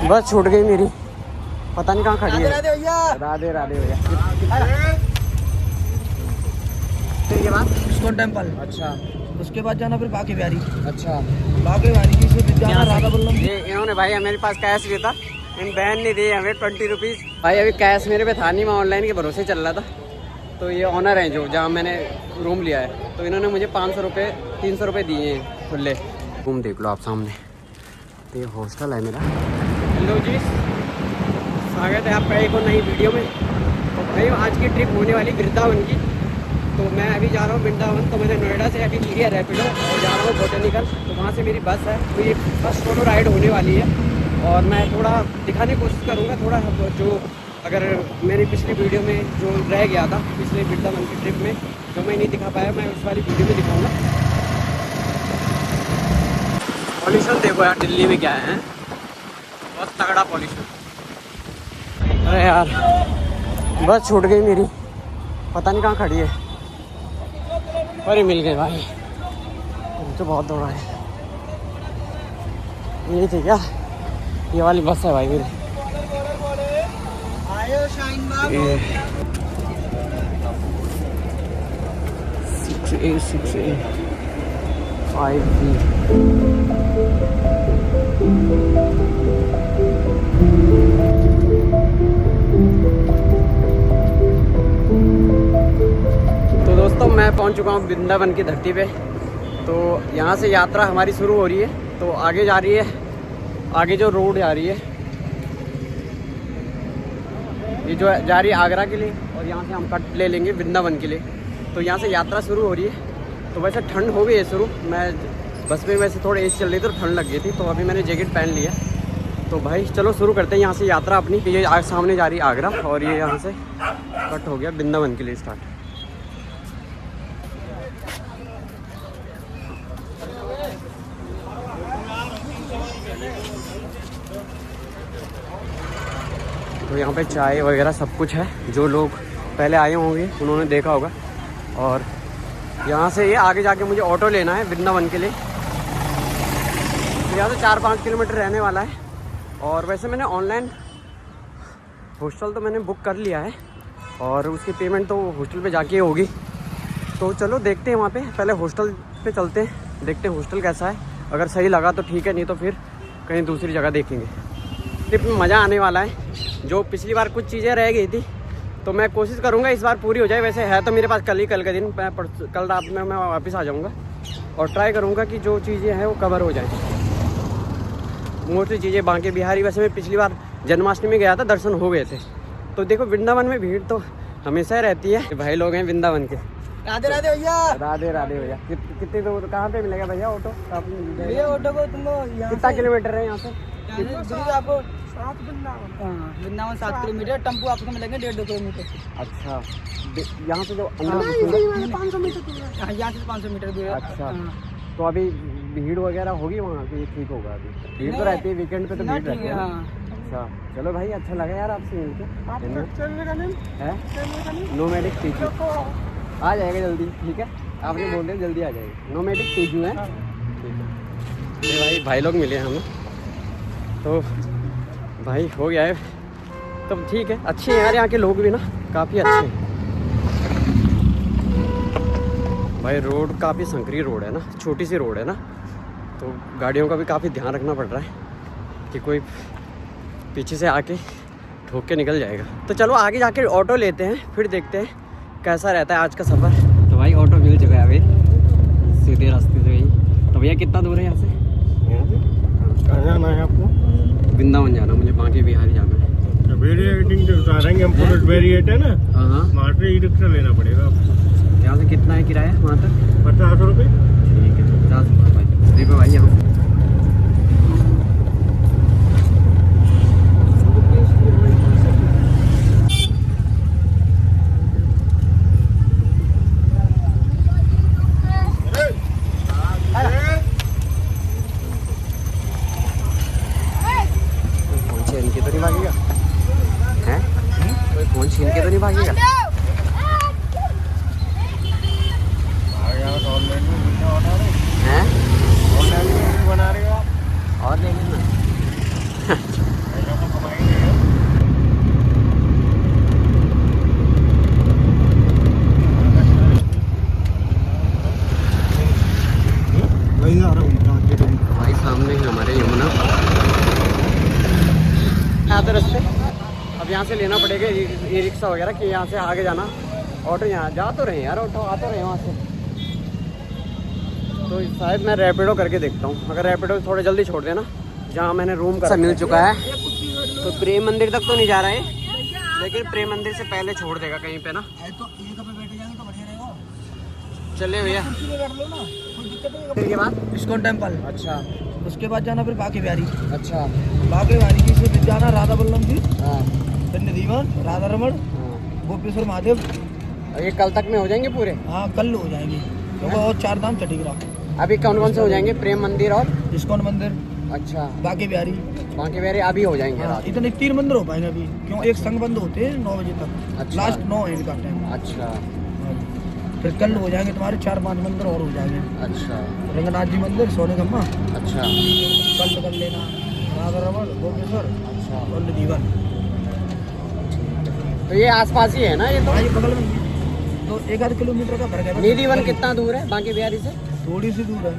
बस छूट गई मेरी, पता नहीं कहाँ खड़ी है। राधे राधे भैया। फिर ये बात इस्कॉन टेम्पल, अच्छा उसके बाद जाना फिर बाकी बिहारी, अच्छा बाकी बिहारी से जाना राधा वल्लभ। ये इन्होंने भाई मेरे पास कैश भी था, इन बहन ने दिए हमें 20 रुपीज़। भाई अभी कैश मेरे पे था नहीं, मैं ऑनलाइन के भरोसे चल रहा था। तो ये ऑनर है जो जहाँ मैंने रूम लिया है, तो इन्होंने मुझे 500 रुपये 300 रुपये दिए हैं खुले। रूम देख लो आप सामने, तो ये हॉस्टल है मेरा। हेलो जी, स्वागत है आपका एक और नई वीडियो में। तो भाई आज की ट्रिप होने वाली वृंदावन की। तो मैं अभी जा रहा हूँ वृंदावन। तो मैंने नोएडा से अभी लिया रैपिडो और जा रहा हूँ बोटेनिकल। तो वहाँ से मेरी बस है, तो ये फर्स्ट फोटो राइड होने वाली है। और मैं थोड़ा दिखाने की कोशिश करूँगा, थोड़ा जो अगर मेरी पिछली वीडियो में जो रह गया था पिछले वृंदावन की ट्रिप में जो मैं नहीं दिखा पाया, मैं उस वाली वीडियो में दिखाऊँगा। पॉल्यूशन देखो यार दिल्ली में क्या है, बहुत तगड़ा पॉल्यूशन। अरे यार बस छूट गई मेरी, पता नहीं कहाँ खड़ी है, पर ही मिल गए भाई। तो बहुत दौड़ा है, ये थी क्या, ये वाली बस है भाई मेरी। आयो शाइन बाबू 6A 5B। तो दोस्तों मैं पहुंच चुका हूं वृंदावन की धरती पे। तो यहां से यात्रा हमारी शुरू हो रही है। तो आगे जा रही है, आगे जो रोड जा रही है ये जो जा रही है आगरा के लिए, और यहाँ से हम कट ले लेंगे वृंदावन के लिए। तो यहाँ से यात्रा शुरू हो रही है। तो वैसे ठंड हो गई है शुरू, मैं बस में वैसे थोड़ी एसी चल रही थी तो ठंड लग गई थी, तो अभी मैंने जैकेट पहन लिया। तो भाई चलो शुरू करते हैं यहाँ से यात्रा अपनी। ये सामने जा रही है आगरा, और ये यहाँ से कट हो गया वृंदावन के लिए स्टार्ट। तो यहाँ पे चाय वगैरह सब कुछ है, जो लोग पहले आए होंगे उन्होंने देखा होगा। और यहाँ से ये आगे जाके मुझे ऑटो लेना है वृंदावन के लिए। तो यहाँ से 4-5 किलोमीटर रहने वाला है। और वैसे मैंने ऑनलाइन हॉस्टल तो मैंने बुक कर लिया है, और उसकी पेमेंट तो हॉस्टल पे जाके होगी। तो चलो देखते हैं वहाँ पे, पहले हॉस्टल पे चलते हैं, देखते हैं हॉस्टल कैसा है। अगर सही लगा तो ठीक है, नहीं तो फिर कहीं दूसरी जगह देखेंगे। ट्रिप में मज़ा आने वाला है। जो पिछली बार कुछ चीज़ें रह गई थी तो मैं कोशिश करूँगा इस बार पूरी हो जाए। वैसे है तो मेरे पास कल का दिन, मैं कल रात में मैं वापस आ जाऊँगा, और ट्राई करूँगा कि जो चीज़ें हैं वो कवर हो जाए। मोस्टली चीज़ें बांके बिहारी, वैसे मैं पिछली बार जन्माष्टमी में गया था, दर्शन हो गए थे। तो देखो वृंदावन में भीड़ तो हमेशा रहती है। भाई लोग हैं वृंदावन के। राधे राधे भैया। राधे राधे भैया। कितने दूर कहाँ पे मिलेगा भैया ऑटो? ये ऑटो को तुमको कितना किलोमीटर है यहाँ से? आपको 7 वृंदावन 7 किलोमीटर, टेम्पो आपको मिलेंगे 1.5-2 किलोमीटर। अच्छा, यहाँ से जो अंदर 500 मीटर दूर है, यहाँ से 500 मीटर दूर है। अच्छा, तो अभी भीड़ वगैरह होगी वहाँ पे? ठीक होगा, अभी भीड़ तो रहती है, वीकेंड पे तो भीड़ रहती है। अच्छा चलो भाई, अच्छा लगा यार आपसे मिलकर। है नोमैडिक तेजू, आ जाएगा जल्दी, ठीक है आपने बोल दिया जल्दी आ जाएगा। नोमैडिक तेजू है, ठीक है भाई लोग मिले हमें। तो भाई हो गया है, तो ठीक है, अच्छे हैं यार यहाँ के लोग भी ना, काफ़ी अच्छे हैं भाई। रोड काफ़ी संकरी रोड है ना, छोटी सी रोड है ना, तो गाड़ियों का भी काफ़ी ध्यान रखना पड़ रहा है कि कोई पीछे से आके ठोक के निकल जाएगा। तो चलो आगे जाके ऑटो लेते हैं, फिर देखते हैं कैसा रहता है आज का सफ़र। तो भाई ऑटो मिल चुका है अभी सीधे रास्ते से ही। तो भैया कितना दूर है यहाँ से? कहाँ जाना है आपको? वृंदावन जाना मुझे, बांके बिहारी जाना है। वेरिएटिंग से उतारेंगे हम, पूरा वेरिएट है ना। हाँ, वहाँ से ई रिक्शा लेना पड़ेगा आपको। यहाँ से कितना है किराया वहाँ तक? 50 रुपये। ठीक है 50 रुपये भाई। देखो भाई यहाँ छीन के तो नहीं भागेगा? हैं? ऑनलाइन बना रहे हो आप? और ले लेना। रास्ते। अब यहाँ से लेना पड़ेगा ई रिक्शा वगैरह कि यहाँ से आगे जाना। ऑटो यहाँ जा तो रहे हैं यार, ऑटो आ तो रहे हैं वहाँ से। तो शायद मैं रैपिडो करके देखता हूँ, अगर रैपिडो थोड़ा जल्दी छोड़ देना जहाँ मैंने रूम का मिल चुका है। तो प्रेम मंदिर तक तो नहीं जा रहा है, लेकिन प्रेम मंदिर से पहले छोड़ देगा कहीं पे ना। चले भैया के बाद इस्कॉन टेम्पल, अच्छा, उसके बाद जाना फिर बाकी बिहारी। अच्छा, बाकी बिहारी की फिर जाना राधा बल्लभ जी, हाँ फिर निधिवन, राधा रमण, गोपेश्वर महादेव। ये कल तक में हो जाएंगे पूरे? हाँ कल हो जाएंगे, क्योंकि और 4 धाम चटीगरा। अभी कौन कौन से हो जाएंगे? प्रेम मंदिर और इस्कॉन मंदिर, अच्छा, बाकी बिहारी। बाकी बिहारी अभी हो जाएंगे। हाँ, इतने 3 मंदिर हो पाएंगे अभी, क्यों एक संग बंद होते हैं 9 बजे तक। अच्छा। लास्ट 9 है इनका टाइम। अच्छा, फिर कल हो जाएंगे तुम्हारे 4-5 मंदिर और हो जाएंगे। अच्छा, रंगनाथ जी मंदिर, सोने खम्मा, अच्छा, कल कर लेना, राधा रमण, गोपेश्वर अच्छा। और निधिवन। तो ये आसपास ही है ना ये? तो हाँ, ये बगल में ही है। तो 1-8 किलोमीटर का फर्क है। निधिवन कितना दूर है बाकी बिहारी से? थोड़ी सी दूर है,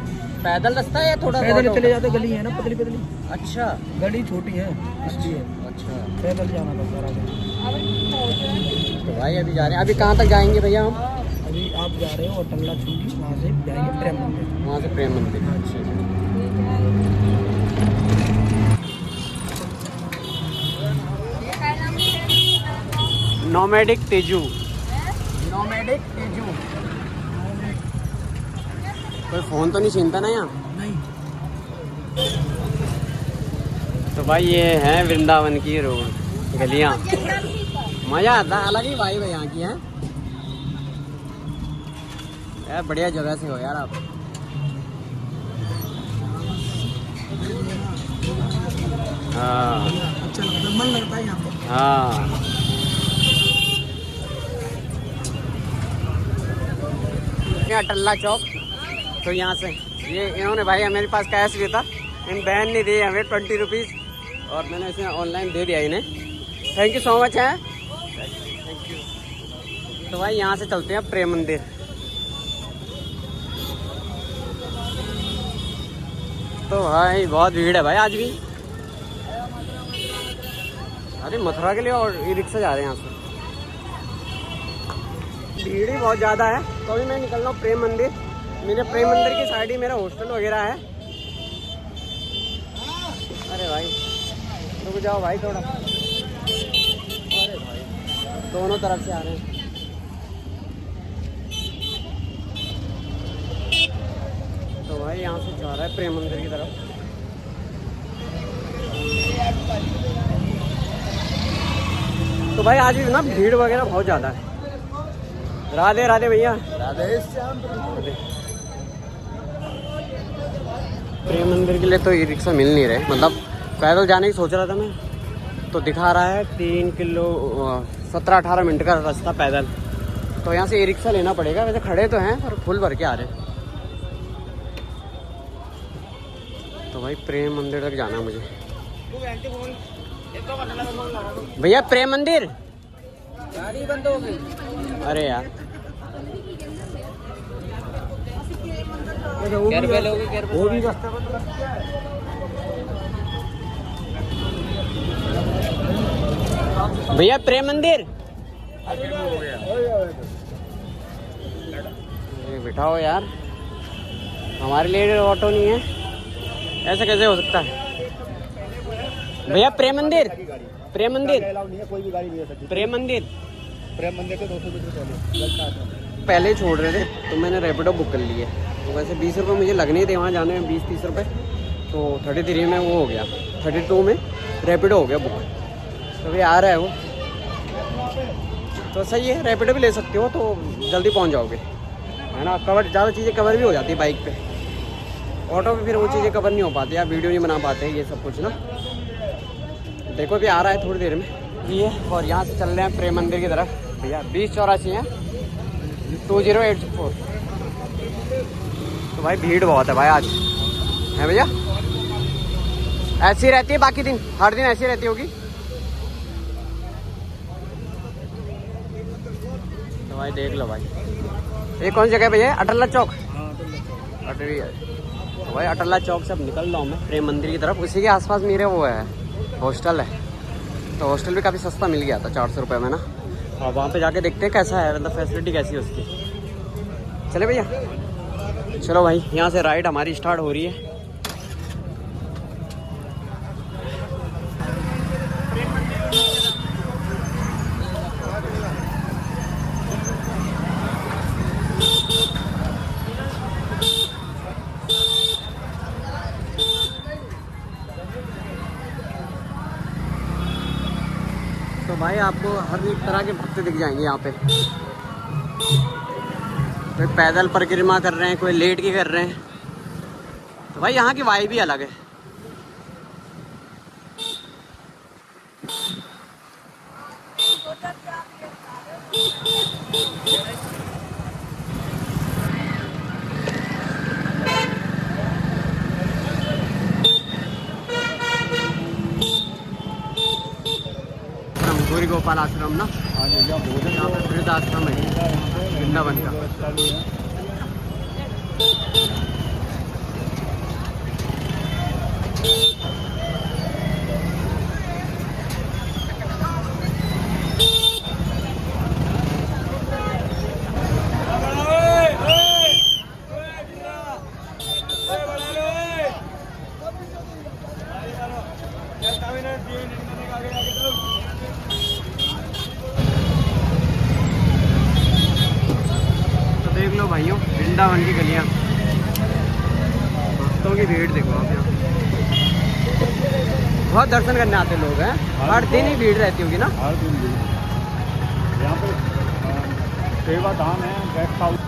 पैदल रास्ता है या थोड़ा पैदल बहुत चले जाते, गली है ना पतली पतली, अच्छा, गली छोटी है इसलिए अच्छा। पैदल जाना पड़ता है। तो भाई अभी जा रहे हैं, अभी कहाँ तक जाएंगे भैया हम? अभी आप जा रहे हो टल्ला चुंगी, वहाँ से जाएंगे प्रेम मंदिर। वहाँ से प्रेम मंदिर, अच्छा। Nomadic Teju, nomadic Teju. कोई फोन तो नहीं छीनता ना यहाँ? नहीं। तो भाई ये है वृंदावन की रोड गलियाँ, मजा आता है, अलग ही वाइब है यहाँ की है यार। बढ़िया जगह से हो यार आप। हाँ अच्छा लगता है, मन लगता है यहाँ पे। हाँ, यहाँ टल्ला चौक। तो यहाँ से ये इन्होंने भाई मेरे पास कैश भी था, इन बहन ने दिए हमें 20 रुपीज़, और मैंने इसे ऑनलाइन दे दिया इन्हें। थैंक यू सो मच है, थैंक यू। तो भाई यहाँ से चलते हैं प्रेम मंदिर। तो भाई बहुत भीड़ है भाई आज भी। अरे मथुरा के लिए और ई रिक्शा जा रहे हैं यहाँ से, भीड़ ही बहुत ज़्यादा है। तो अभी मैं निकल रहा हूँ प्रेम मंदिर। मेरे प्रेम मंदिर की साइड ही मेरा हॉस्टल वगैरह है। अरे भाई रुक जाओ भाई थोड़ा। अरे भाई दोनों तरफ से आ रहे हैं। तो भाई यहाँ से जा रहा है प्रेम मंदिर की तरफ। तो भाई आज भी ना भीड़ वगैरह बहुत ज़्यादा है। राधे राधे भैया। राधे श्याम। प्रेम मंदिर के लिए तो ई रिक्शा मिल नहीं रहे, मतलब पैदल जाने की सोच रहा था मैं, तो दिखा रहा है 3 किलो 17-18 मिनट का रास्ता पैदल। तो यहाँ से ई रिक्शा लेना पड़ेगा। वैसे खड़े तो हैं पर फुल भर के आ रहे हैं। तो भाई प्रेम मंदिर तक जाना है मुझे। भैया प्रेम मंदिर गाड़ी बंद हो गई। अरे यार क्या रुपये लोगे? वो भी रास्ता भैया प्रेम मंदिर बिठाओ यार, हमारे लिए ऑटो नहीं है, ऐसा कैसे हो सकता है? भैया प्रेम मंदिर, प्रेम मंदिर, कोई भी गाड़ी नहीं है सर। प्रेम मंदिर, प्रेम मंदिर से 200 मीटर पहले ही छोड़ रहे थे तो मैंने रैपिडो बुक कर ली है। तो वैसे 20 रुपये मुझे लगने थे वहाँ जाने में, 20-30 रुपये। तो 33 में वो हो गया, 32 में रैपिडो हो गया बुक। तो अभी आ रहा है वो, तो सही है, रैपिडो भी ले सकते हो तो जल्दी पहुँच जाओगे, है ना। कवर ज़्यादा चीज़ें कवर भी हो जाती है बाइक पे, ऑटो पे फिर वो चीज़ें कवर नहीं हो पाती, आप वीडियो नहीं बना पाते ये सब कुछ ना। देखो अभी आ रहा है थोड़ी देर में ये। और यहाँ से चल रहे हैं प्रेम मंदिर की तरफ। भैया 2084 है 2084। तो भाई भीड़ बहुत है भाई आज, है भैया? ऐसी रहती है बाकी दिन, हर दिन ऐसी रहती होगी। तो भाई देख लो भाई, ये कौन सी जगह है भैया? अटल्ला चौक। अटरी है। तो भाई अटल्ला चौक से अब निकल रहा हूँ मैं प्रेम मंदिर की तरफ। उसी के आसपास मेरे वो है हॉस्टल है। तो हॉस्टल भी काफ़ी सस्ता मिल गया था 400 रुपये में ना। और वहाँ पे जाके देखते हैं कैसा है, मतलब फैसिलिटी कैसी है उसकी। चले भैया, चलो भाई, यहाँ से राइड हमारी स्टार्ट हो रही है। तो भाई आपको हर एक तरह के भक्त दिख जाएंगे यहाँ पे। कोई पैदल परिक्रमा कर रहे हैं, कोई लेट के कर रहे हैं। तो भाई यहाँ की वाइब भी अलग है। गौरी गोपाल आश्रम ना, यहाँ पे वृद्ध आश्रम है वृंदावन का। देख लो भाइयों, वृंदावन की गलियाँ, भक्तों की भीड़ देखो आप यहाँ। बहुत दर्शन करने आते लोग हैं, हर दिन ही भीड़ रहती होगी ना। हर दिन भी यहाँ पे सेवा धाम है, गेस्ट हाउस।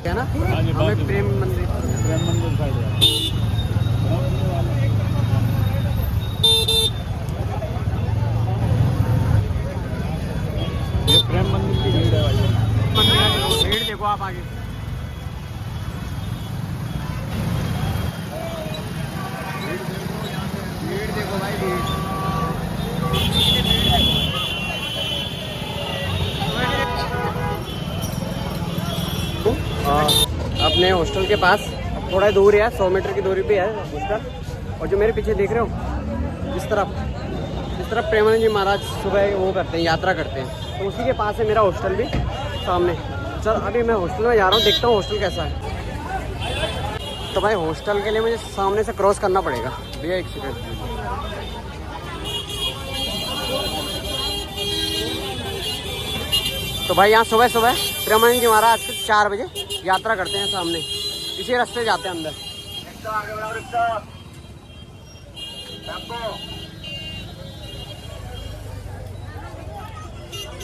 क्या ना, हमें प्रेम मंदिर साइड है। ये प्रेम मंदिर की भीड़ है भाई। मंदिर भीड़ देखो आप आगे। भीड़ देखो भाई, भीड़। अपने हॉस्टल के पास थोड़ा दूर है, 100 मीटर की दूरी पे है हॉस्टल। और जो मेरे पीछे देख रहे हो, इस तरफ प्रेमानंद जी महाराज सुबह वो करते हैं, यात्रा करते हैं। तो उसी के पास है मेरा हॉस्टल भी सामने। चल अभी मैं हॉस्टल में जा रहा हूँ, देखता हूँ हॉस्टल कैसा है। तो भाई हॉस्टल के लिए मुझे सामने से क्रॉस करना पड़ेगा भैया, एक सेकंड। तो भाई यहाँ सुबह प्रेमानंद जी महाराज 4 बजे यात्रा करते हैं सामने, इसी रास्ते जाते हैं अंदर।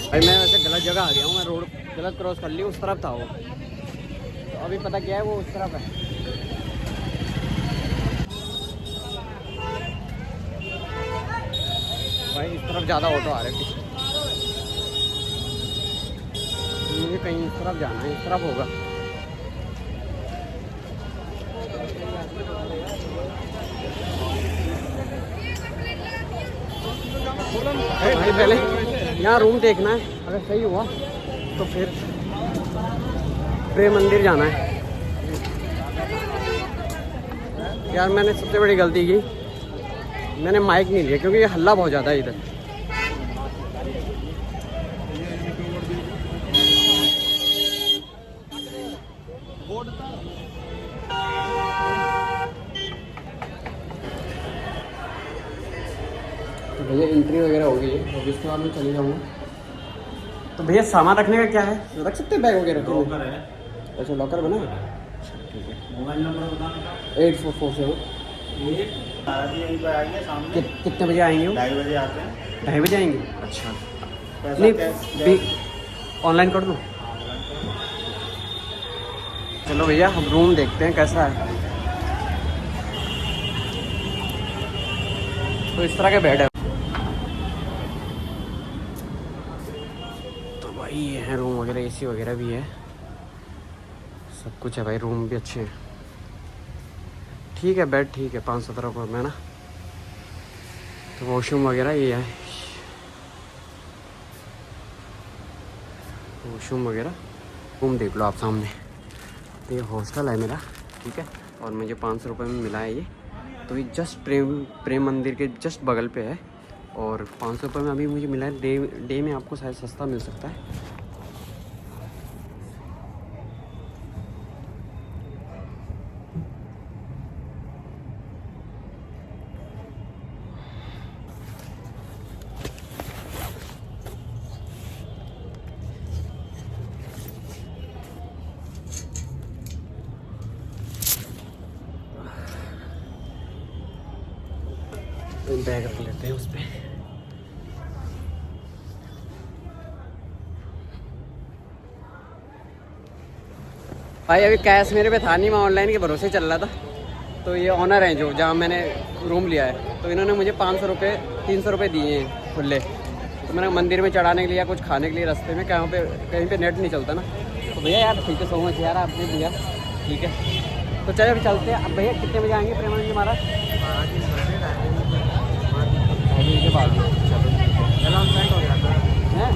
भाई मैं वैसे गलत जगह आ गया हूँ, मैं रोड गलत क्रॉस कर ली, उस तरफ था वो। तो अभी पता क्या है, वो उस तरफ है। भाई इस तरफ ज़्यादा ऑटो आ रहे हैं, मुझे कहीं इस तरफ जाना है, इस तरफ होगा। भाई पहले यहाँ रूम देखना है, अगर सही हुआ तो फिर प्रेम मंदिर जाना है। यार मैंने सबसे बड़ी गलती की, मैंने माइक नहीं लिया क्योंकि ये हल्ला बहुत ज़्यादा है इधर। भैया एंट्री वगैरह हो गई है, तो इसके बाद मैं चले जाऊँगा। तो भैया सामान रखने का क्या है, रख सकते हैं बैग वगैरह? लॉकर है। अच्छा लॉकर बना है, ठीक है। मोबाइल नंबर बताना। 8447। कितने बजे आएंगे वो? 2:30 बजे आते हैं। 2:30 बजे आएंगे? अच्छा नहीं, ऑनलाइन कर दूँ? चलो भैया हम रूम देखते हैं कैसा है। तो इस तरह के बेड है। तो भाई ये है रूम वगैरह, एसी वगैरह भी है, सब कुछ है भाई, रूम भी अच्छे हैं। ठीक है, बेड ठीक है 517 रुपये में ना। तो वॉशरूम वगैरह ये है, वॉशरूम वगैरह रूम देख लो आप सामने। तो ये हॉस्टल है मेरा, ठीक है। और मुझे 500 रुपये में मिला है ये। तो ये जस्ट प्रेम मंदिर के जस्ट बगल पे है। और 500 रुपये में अभी मुझे मिला है। डे में आपको शायद सस्ता मिल सकता है। बैग रख लेते हैं उस पर। भाई अभी कैश मेरे पे था नहीं, मैं ऑनलाइन के भरोसे चल रहा था। तो ये ऑनर हैं जो जहाँ मैंने रूम लिया है, तो इन्होंने मुझे 500 रुपये 300 रुपये दिए हैं खुले। तो मैंने मंदिर में चढ़ाने के लिए, कुछ खाने के लिए रास्ते में कहीं पे नेट नहीं चलता ना। तो भैया यार ठीक है, सो मच यार आपने दिया, ठीक है। तो चलो अभी चलते हैं। अब भैया कितने बजे आएंगे प्रेमानंद जी महाराज? के बाद अनाउंसमेंट हो जाता है।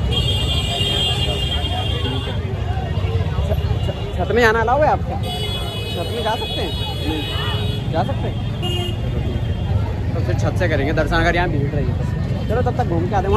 छत में जाना अलाउ है आपका? छत में जा सकते हैं? जा सकते हैं? तो फिर छत से करेंगे दर्शन, अगर यहाँ भीड़ रही है तो। चलो तब तक घूम के आते हैं।